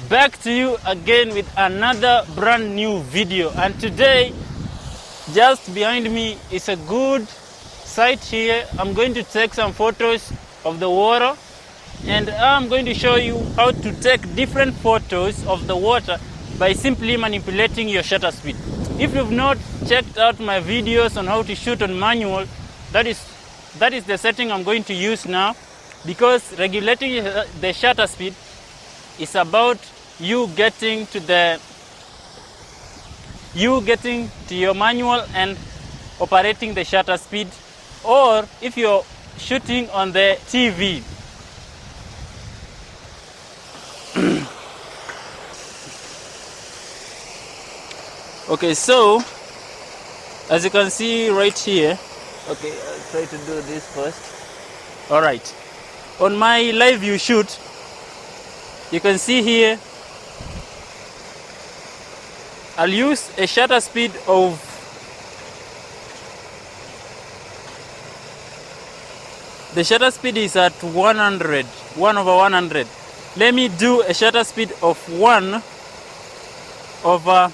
back to you again with another brand new video. And today, just behind me is a good site here. I'm going to take some photos of the water, and I'm going to show you how to take different photos of the water by simply manipulating your shutter speed. If you've not checked out my videos on how to shoot on manual, that is the setting I'm going to use now, because regulating the shutter speed is about you getting to your manual and operating the shutter speed, or if you're shooting on the TV. Okay, so as you can see right here, okay, I'll try to do this first. All right, on my live view shoot, you can see here I'll use a shutter speed of the shutter speed is at 100, 1 over 100. Let me do a shutter speed of 1 over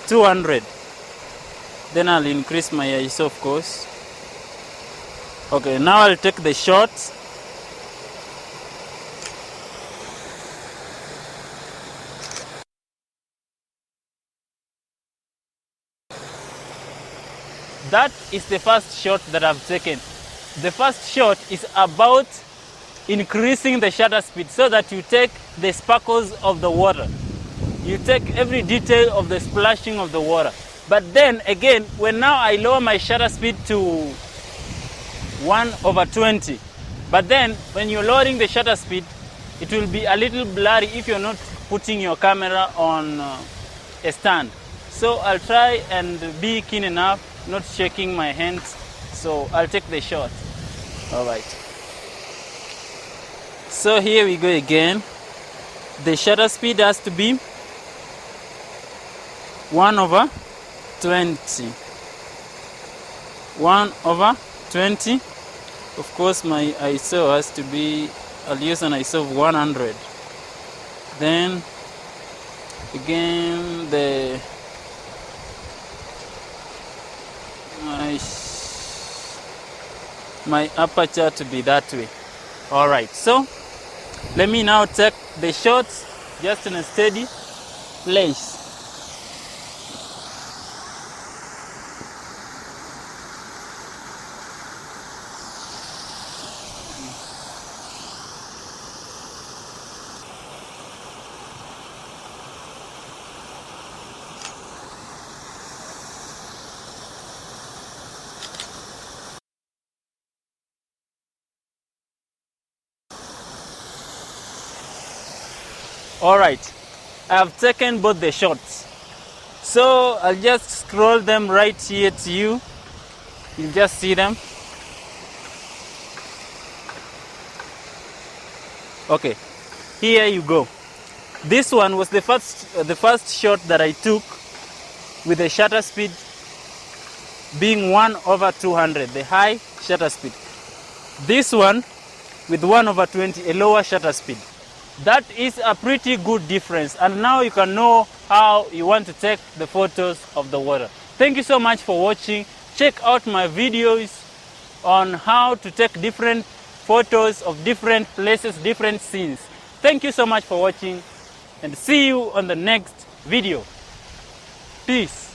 200. Then I'll increase my ISO, of course. Okay, now I'll take the shots. That is the first shot that I've taken. The first shot is about increasing the shutter speed so that you take the sparkles of the water. You take every detail of the splashing of the water. But then again, when now I lower my shutter speed to 1 over 20, but then when you're lowering the shutter speed, it will be a little blurry if you're not putting your camera on a stand. So I'll try and be keen enough, not shaking my hands. So I'll take the shot. All right. So here we go again. The shutter speed has to be 1 over 20. 1 over 20. Of course, my ISO has to be, I'll use an ISO of 100. Then again, my aperture to be that way. All right, so let me now take the shots just in a steady place. All right, I've taken both the shots. So I'll just scroll them right here to you. You'll just see them. Okay, here you go. This one was the first shot that I took with the shutter speed being 1 over 200, the high shutter speed. This one with 1 over 20, a lower shutter speed. That is a pretty good difference, and now you can know how you want to take the photos of the water. Thank you so much for watching. Check out my videos on how to take different photos of different places, different scenes. Thank you so much for watching, and see you on the next video. Peace.